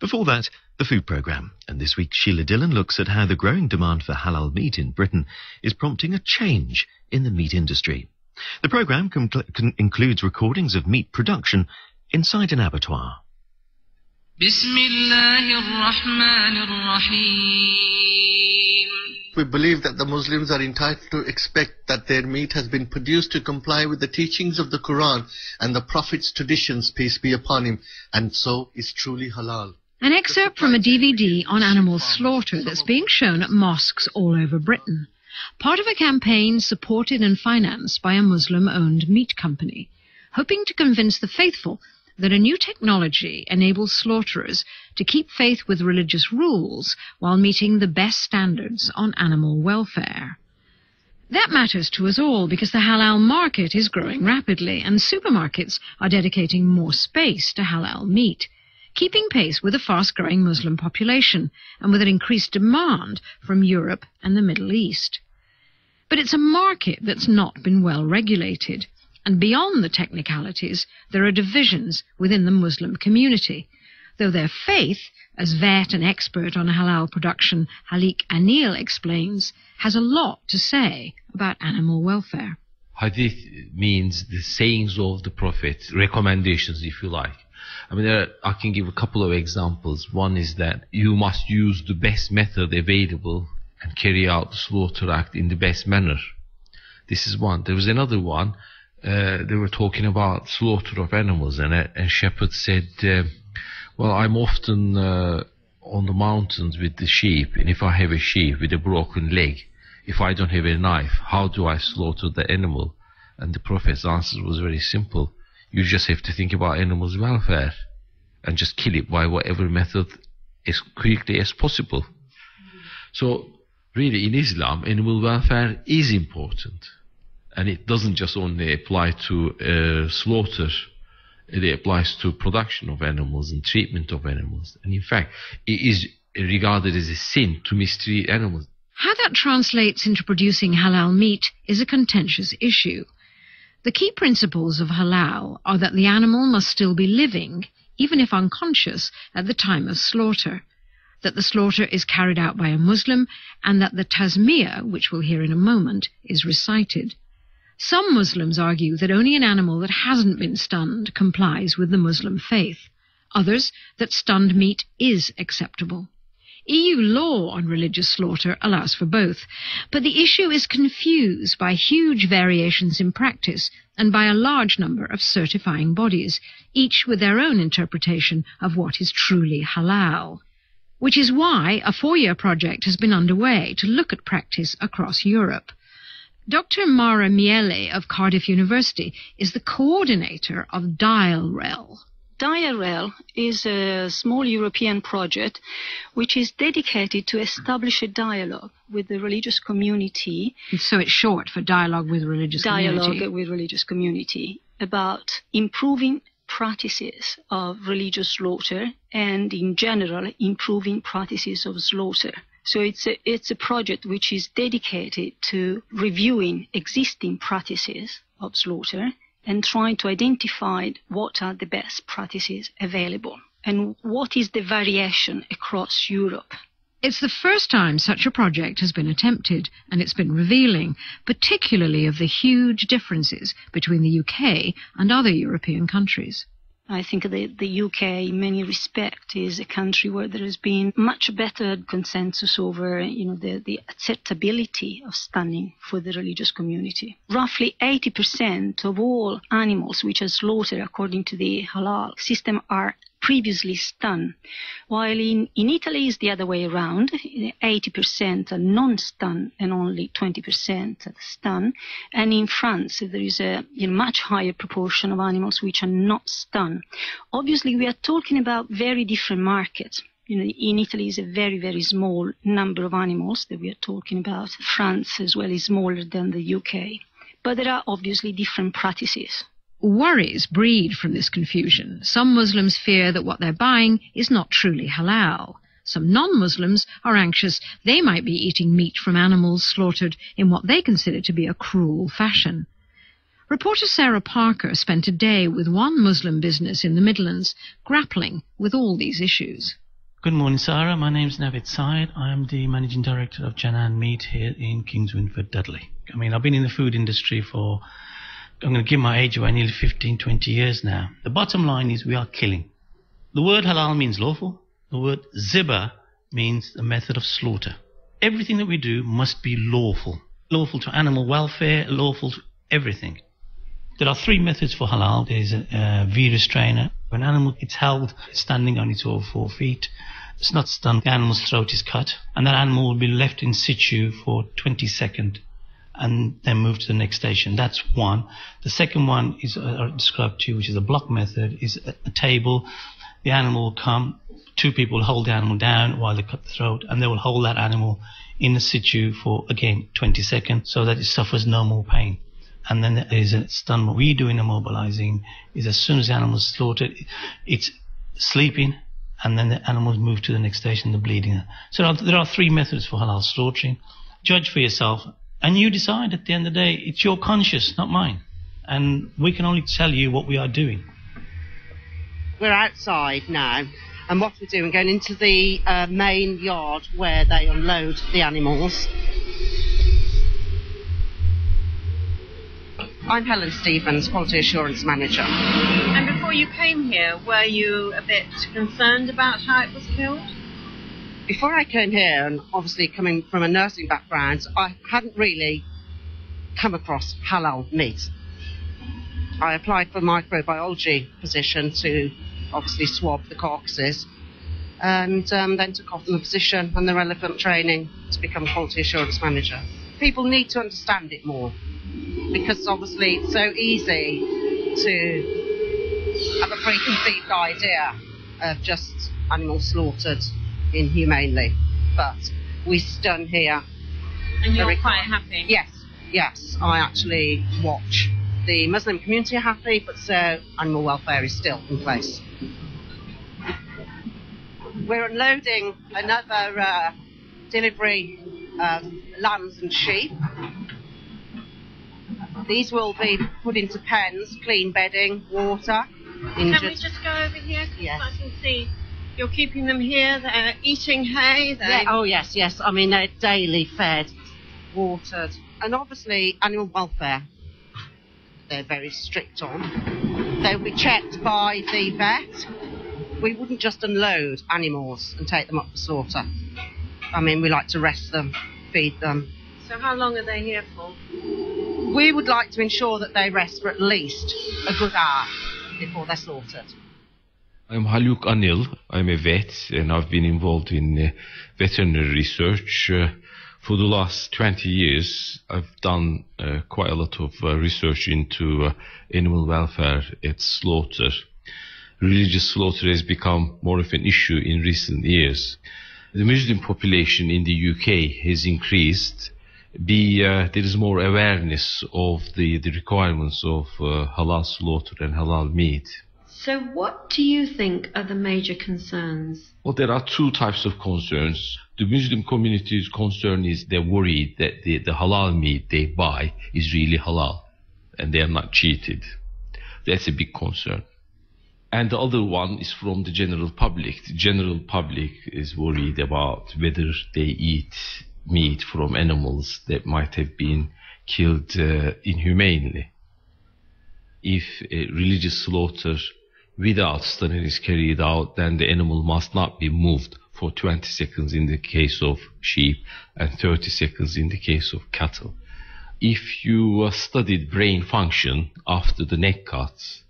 Before that, the food programme. And this week, Sheila Dillon looks at how the growing demand for halal meat in Britain is prompting a change in the meat industry. The programme includes recordings of meat production inside an abattoir. We believe that the Muslims are entitled to expect that their meat has been produced to comply with the teachings of the Quran and the Prophet's traditions, peace be upon him, and so is truly halal. An excerpt from a DVD on animal slaughter that's being shown at mosques all over Britain. Part of a campaign supported and financed by a Muslim-owned meat company, hoping to convince the faithful that a new technology enables slaughterers to keep faith with religious rules while meeting the best standards on animal welfare. That matters to us all because the halal market is growing rapidly and supermarkets are dedicating more space to halal meat, keeping pace with a fast-growing Muslim population and with an increased demand from Europe and the Middle East. But it's a market that's not been well regulated, and beyond the technicalities, there are divisions within the Muslim community, though their faith, as vet and expert on halal production Halik Anil explains, has a lot to say about animal welfare. Hadith means the sayings of the Prophet, recommendations if you like. I mean, I can give a couple of examples. One is that you must use the best method available and carry out the slaughter act in the best manner. This is one. There was another one. They were talking about slaughter of animals, and a shepherd said, well, I'm often on the mountains with the sheep, and if I have a sheep with a broken leg, if I don't have a knife, how do I slaughter the animal? And the Prophet's answer was very simple. You just have to think about animals' welfare and just kill it by whatever method as quickly as possible. So, really, in Islam, animal welfare is important. And it doesn't just only apply to slaughter. It applies to production of animals and treatment of animals. And in fact, it is regarded as a sin to mistreat animals. How that translates into producing halal meat is a contentious issue. The key principles of halal are that the animal must still be living, even if unconscious, at the time of slaughter, that the slaughter is carried out by a Muslim, and that the tasmiyah, which we'll hear in a moment, is recited. Some Muslims argue that only an animal that hasn't been stunned complies with the Muslim faith. Others, that stunned meat is acceptable. EU law on religious slaughter allows for both, but the issue is confused by huge variations in practice and by a large number of certifying bodies, each with their own interpretation of what is truly halal. Which is why a 4-year project has been underway to look at practice across Europe. Dr. Mara Miele of Cardiff University is the coordinator of DIALREL. DIALREL is a small European project which is dedicated to establish a dialogue with the religious community. So it's short for Dialogue with Religious Community. Dialogue with Religious Community about improving practices of religious slaughter and, in general, improving practices of slaughter. So it's a project which is dedicated to reviewing existing practices of slaughter and trying to identify what are the best practices available and what is the variation across Europe. It's the first time such a project has been attempted, and it's been revealing, particularly of the huge differences between the UK and other European countries. I think the UK, in many respects, is a country where there has been much better consensus over, the acceptability of stunning for the religious community. Roughly 80% of all animals which are slaughtered according to the halal system are previously stunned, while in Italy it's the other way around. 80% are non-stunned and only 20% are stunned. And in France there is a much higher proportion of animals which are not stunned. Obviously we are talking about very different markets. In Italy is a very, very small number of animals that we are talking about. France as well is smaller than the UK. But there are obviously different practices. Worries breed from this confusion. Some Muslims fear that what they're buying is not truly halal. Some non-Muslims are anxious they might be eating meat from animals slaughtered in what they consider to be a cruel fashion. Reporter Sarah Parker spent a day with one Muslim business in the Midlands, grappling with all these issues. Good morning, Sarah. My name is Naved Syed. I am the Managing Director of Janan Meat here in Kings Winford, Dudley. I mean, I've been in the food industry for, I'm going to give my age away, nearly 15, 20 years now. The bottom line is we are killing. The word halal means lawful. The word ziba means the method of slaughter. Everything that we do must be lawful. Lawful to animal welfare, lawful to everything. There are three methods for halal. There's a V-restrainer. When an animal is held standing on its all 4 feet, it's not stunned, the animal's throat is cut, and that animal will be left in situ for 20 seconds and then moved to the next station. That's one. The second one is described to you, which is a block method, is a table. The animal will come, 2 people will hold the animal down while they cut the throat, and they will hold that animal in the situ for, again, 20 seconds so that it suffers no more pain. And then there is a stun. What we do in immobilizing is as soon as the animal is slaughtered, it's sleeping, and then the animals move to the next station, the bleeding. So there are 3 methods for halal slaughtering. Judge for yourself, and you decide at the end of the day. It's your conscience, not mine. And we can only tell you what we are doing. We're outside now, and what we're doing, going into the main yard where they unload the animals. I'm Helen Stevens, Quality Assurance Manager. And before you came here, were you a bit concerned about how it was killed? Before I came here, and obviously coming from a nursing background, I hadn't really come across halal meat. I applied for a microbiology position to obviously swab the carcasses, and then took off the position and the relevant training to become Quality Assurance Manager. People need to understand it more, because obviously it's so easy to have a preconceived idea of just animals slaughtered inhumanely, but we're done here. And you're quite happy? Yes, I actually watch. The Muslim community are happy, but so animal welfare is still in place. We're unloading another delivery of lambs and sheep. These will be put into pens, clean bedding, water. Can we just go over here? Yes. I can see you're keeping them here. They're eating hay. Yeah, oh yes. I mean, they're daily fed, watered, and obviously animal welfare they're very strict on. They'll be checked by the vet. We wouldn't just unload animals and take them up for slaughter. I mean, we like to rest them, feed them. So how long are they here for? We would like to ensure that they rest for at least a good hour before they're slaughtered. I'm Haluk Anil. I'm a vet, and I've been involved in veterinary research. For the last 20 years, I've done quite a lot of research into animal welfare at slaughter. Religious slaughter has become more of an issue in recent years. The Muslim population in the UK has increased. There is more awareness of the requirements of halal slaughter and halal meat. So what do you think are the major concerns? Well, there are 2 types of concerns. The Muslim community's concern is they're worried that the halal meat they buy is really halal and they are not cheated. That's a big concern. And the other one is from the general public. The general public is worried about whether they eat meat from animals that might have been killed inhumanely. If a religious slaughter without stunning is carried out, then the animal must not be moved for 20 seconds in the case of sheep and 30 seconds in the case of cattle. If you studied brain function after the neck cut,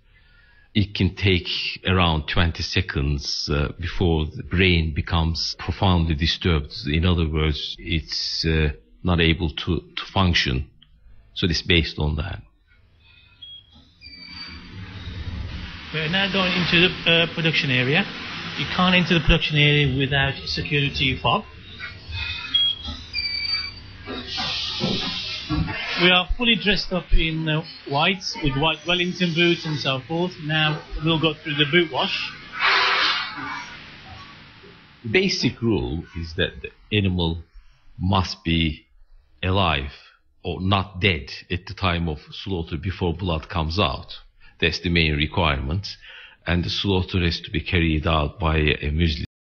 it can take around 20 seconds before the brain becomes profoundly disturbed. In other words, it's not able to function. So it's based on that. We're now going into the production area. You can't enter the production area without security fob. We are fully dressed up in whites with white Wellington boots and so forth. Now we'll go through the boot wash. The basic rule is that the animal must be alive or not dead at the time of slaughter before blood comes out. That's the main requirement. And the slaughter has to be carried out by a Muslim